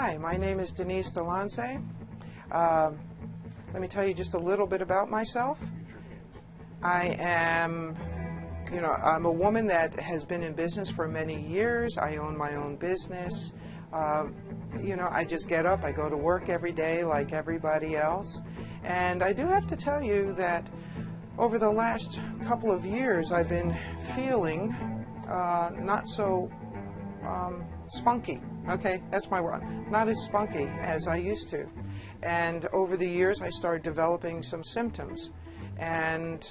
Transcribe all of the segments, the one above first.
Hi, my name is Denise. Let me tell you just a little bit about myself. I'm a woman that has been in business for many years. I own my own business. I just get up, I go to work every day like everybody else. And I do have to tell you that over the last couple of years, I've been feeling not so spunky. Okay, that's my word. Not as spunky as I used to. And over the years, I started developing some symptoms. And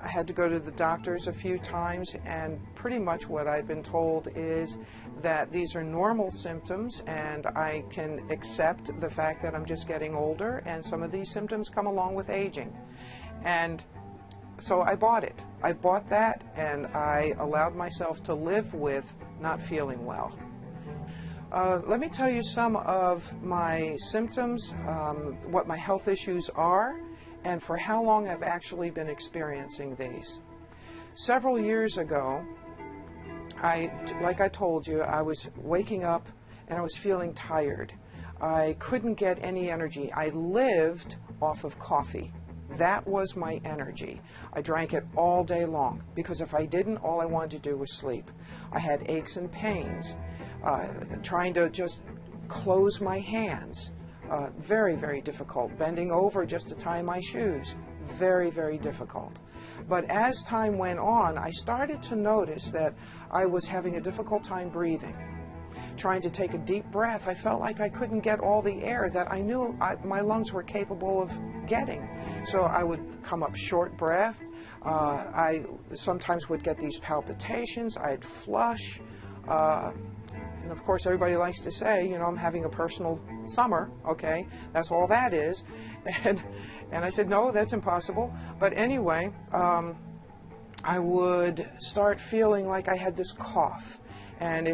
I had to go to the doctors a few times, and pretty much what I've been told is that these are normal symptoms, and I can accept the fact that I'm just getting older, and some of these symptoms come along with aging. And so I bought it. I bought that, and I allowed myself to live with not feeling well. Let me tell you some of my symptoms, what my health issues are, and for how long I've actually been experiencing these. Several years ago, like I told you, I was waking up and I was feeling tired. I couldn't get any energy. I lived off of coffee. That was my energy. I drank it all day long because if I didn't, all I wanted to do was sleep. I had aches and pains, trying to just close my hands. Very, very difficult. Bending over just to tie my shoes. Very, very difficult. But as time went on, I started to notice that I was having a difficult time breathing. Trying to take a deep breath, I felt like I couldn't get all the air that I knew my lungs were capable of getting. So I would come up short breath. I sometimes would get these palpitations. I'd flush. And of course, everybody likes to say, I'm having a personal summer, okay? That's all that is. And I said, no, that's impossible. But anyway, I would start feeling like I had this cough. And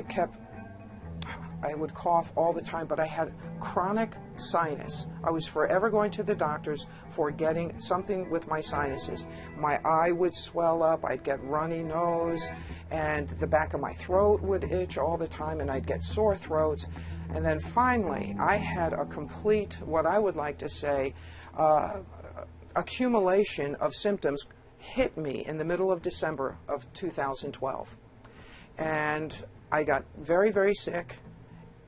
I would cough all the time, but I had chronic sinus. I was forever going to the doctors for getting something with my sinuses. My eye would swell up, I'd get runny nose, and the back of my throat would itch all the time, and I'd get sore throats. And then finally, I had a complete, what I would like to say, accumulation of symptoms hit me in the middle of December of 2012. And I got very, very sick.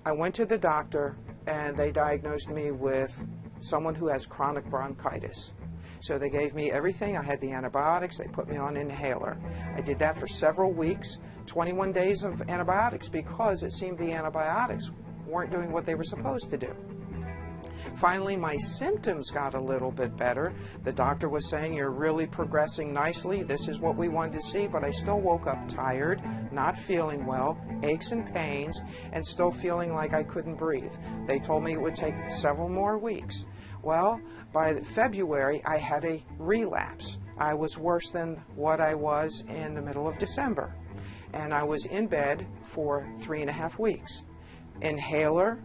I went to the doctor, and they diagnosed me with someone who has chronic bronchitis. So they gave me everything. I had the antibiotics. They put me on an inhaler. I did that for several weeks, 21 days of antibiotics, because it seemed the antibiotics weren't doing what they were supposed to do. Finally, my symptoms got a little bit better. The doctor was saying, you're really progressing nicely. This is what we wanted to see, but I still woke up tired, not feeling well, aches and pains, and still feeling like I couldn't breathe. They told me it would take several more weeks. Well, by February, I had a relapse. I was worse than what I was in the middle of December. And I was in bed for 3.5 weeks. Inhaler,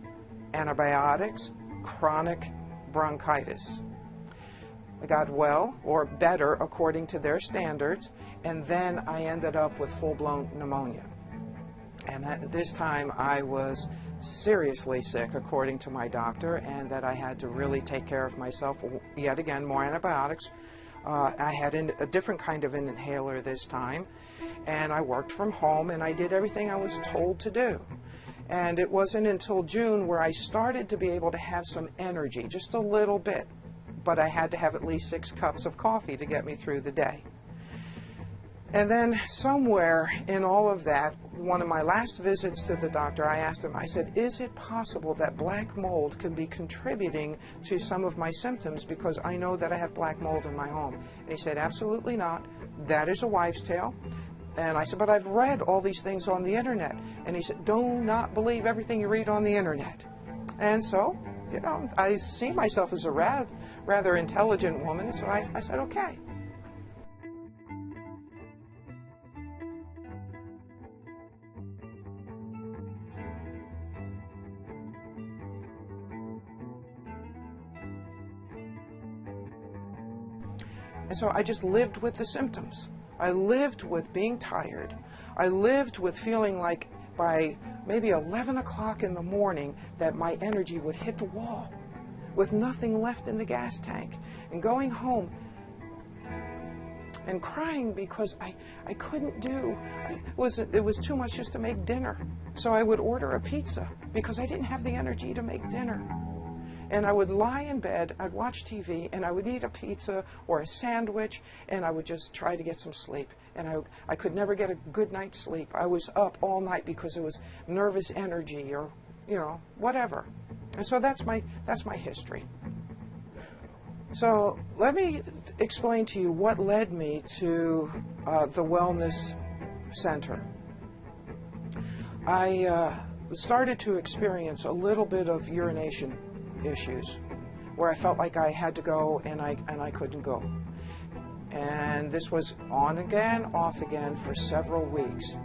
antibiotics, chronic bronchitis. I got well, or better according to their standards, and then I ended up with full-blown pneumonia. And at this time I was seriously sick according to my doctor, and that I had to really take care of myself. Yet again, more antibiotics. I had a different kind of an inhaler this time, and I worked from home, and I did everything I was told to do. And it wasn't until June where I started to be able to have some energy, just a little bit. But I had to have at least 6 cups of coffee to get me through the day. And then somewhere in all of that, one of my last visits to the doctor, I asked him, I said, is it possible that black mold can be contributing to some of my symptoms, because I know that I have black mold in my home? And he said, absolutely not. That is a wives' tale. And I said, but I've read all these things on the internet. And he said, do not believe everything you read on the internet. And so, I see myself as a rather intelligent woman, so I said, okay. And so I just lived with the symptoms. I lived with being tired. I lived with feeling like by maybe 11 o'clock in the morning that my energy would hit the wall with nothing left in the gas tank, and going home and crying because I couldn't do, it was too much just to make dinner. So I would order a pizza because I didn't have the energy to make dinner. And I would lie in bed, I'd watch TV, and I would eat a pizza or a sandwich, and I would just try to get some sleep. And I could never get a good night's sleep. I was up all night because it was nervous energy or, you know, whatever. And so that's my history. So let me explain to you what led me to the Wellness Center. I started to experience a little bit of urination issues where I felt like I had to go and I couldn't go. And this was on again, off again for several weeks.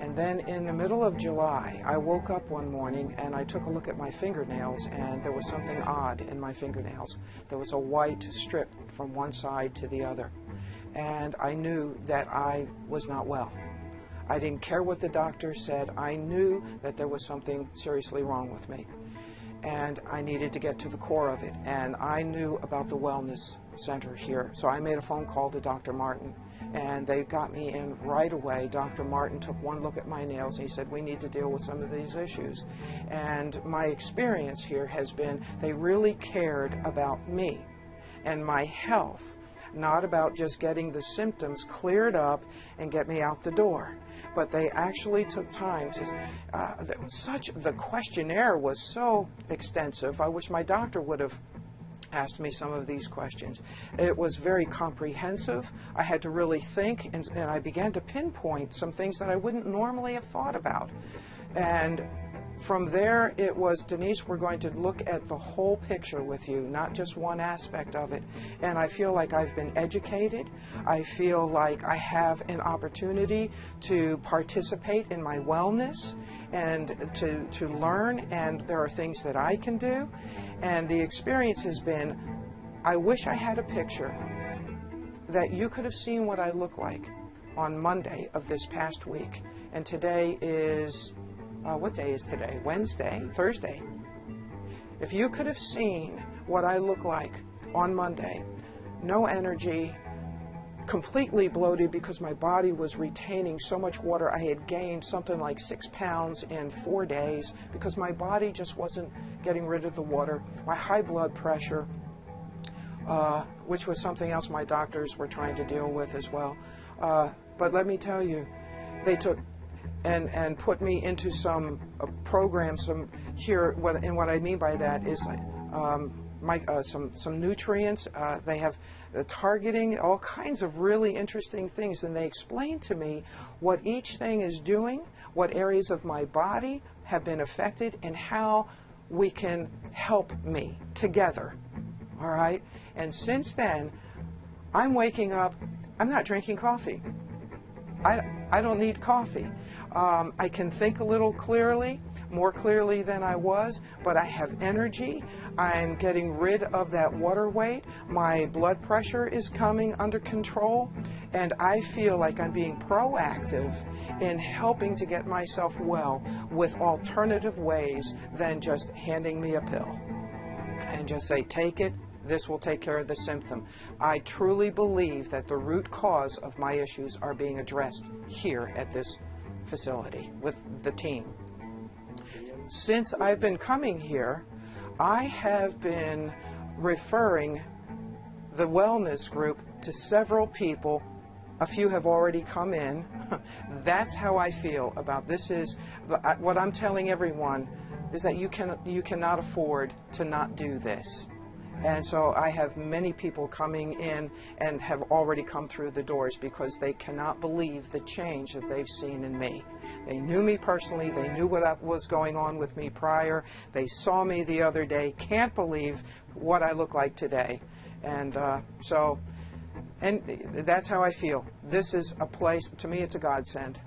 And then in the middle of July, I woke up one morning and I took a look at my fingernails, and there was something odd in my fingernails. There was a white strip from one side to the other. And I knew that I was not well. I didn't care what the doctor said. I knew that there was something seriously wrong with me. And I needed to get to the core of it. And I knew about the Wellness Center here. So I made a phone call to Dr. Martin, and they got me in right away. Dr. Martin took one look at my nails and he said, we need to deal with some of these issues. And my experience here has been they really cared about me and my health, not about just getting the symptoms cleared up and get me out the door. But they actually took time to, the questionnaire was so extensive. I wish my doctor would have asked me some of these questions. It was very comprehensive. I had to really think, and I began to pinpoint some things that I wouldn't normally have thought about. And from there, it was, Denise, we're going to look at the whole picture with you, not just one aspect of it. And I feel like I've been educated. I feel like I have an opportunity to participate in my wellness and to learn, and there are things that I can do. And the experience has been, I wish I had a picture that you could have seen what I look like on Monday of this past week. And today is, what day is today? Wednesday? Thursday. If you could have seen what I look like on Monday, no energy, completely bloated because my body was retaining so much water. I had gained something like 6 pounds in 4 days because my body just wasn't getting rid of the water. My high blood pressure, which was something else my doctors were trying to deal with as well. But let me tell you, they took and put me into some programs. Some here, and what I mean by that is some nutrients. They have targeting, all kinds of really interesting things, and they explain to me what each thing is doing, what areas of my body have been affected, and how we can help me together. All right? And since then, I'm waking up, I'm not drinking coffee. I don't need coffee. I can think a little clearly, more clearly than I was, but I have energy. I'm getting rid of that water weight. My blood pressure is coming under control, and I feel like I'm being proactive in helping to get myself well with alternative ways than just handing me a pill and just say, take it. This will take care of the symptom. I truly believe that the root cause of my issues are being addressed here at this facility with the team. Since I've been coming here, I have been referring the wellness group to several people. A few have already come in. That's how I feel about this. Is what I'm telling everyone is that you cannot afford to not do this. And so I have many people coming in and have already come through the doors because they cannot believe the change that they've seen in me. They knew me personally. They knew what was going on with me prior. They saw me the other day. Can't believe what I look like today. And and that's how I feel. This is a place, to me, it's a godsend.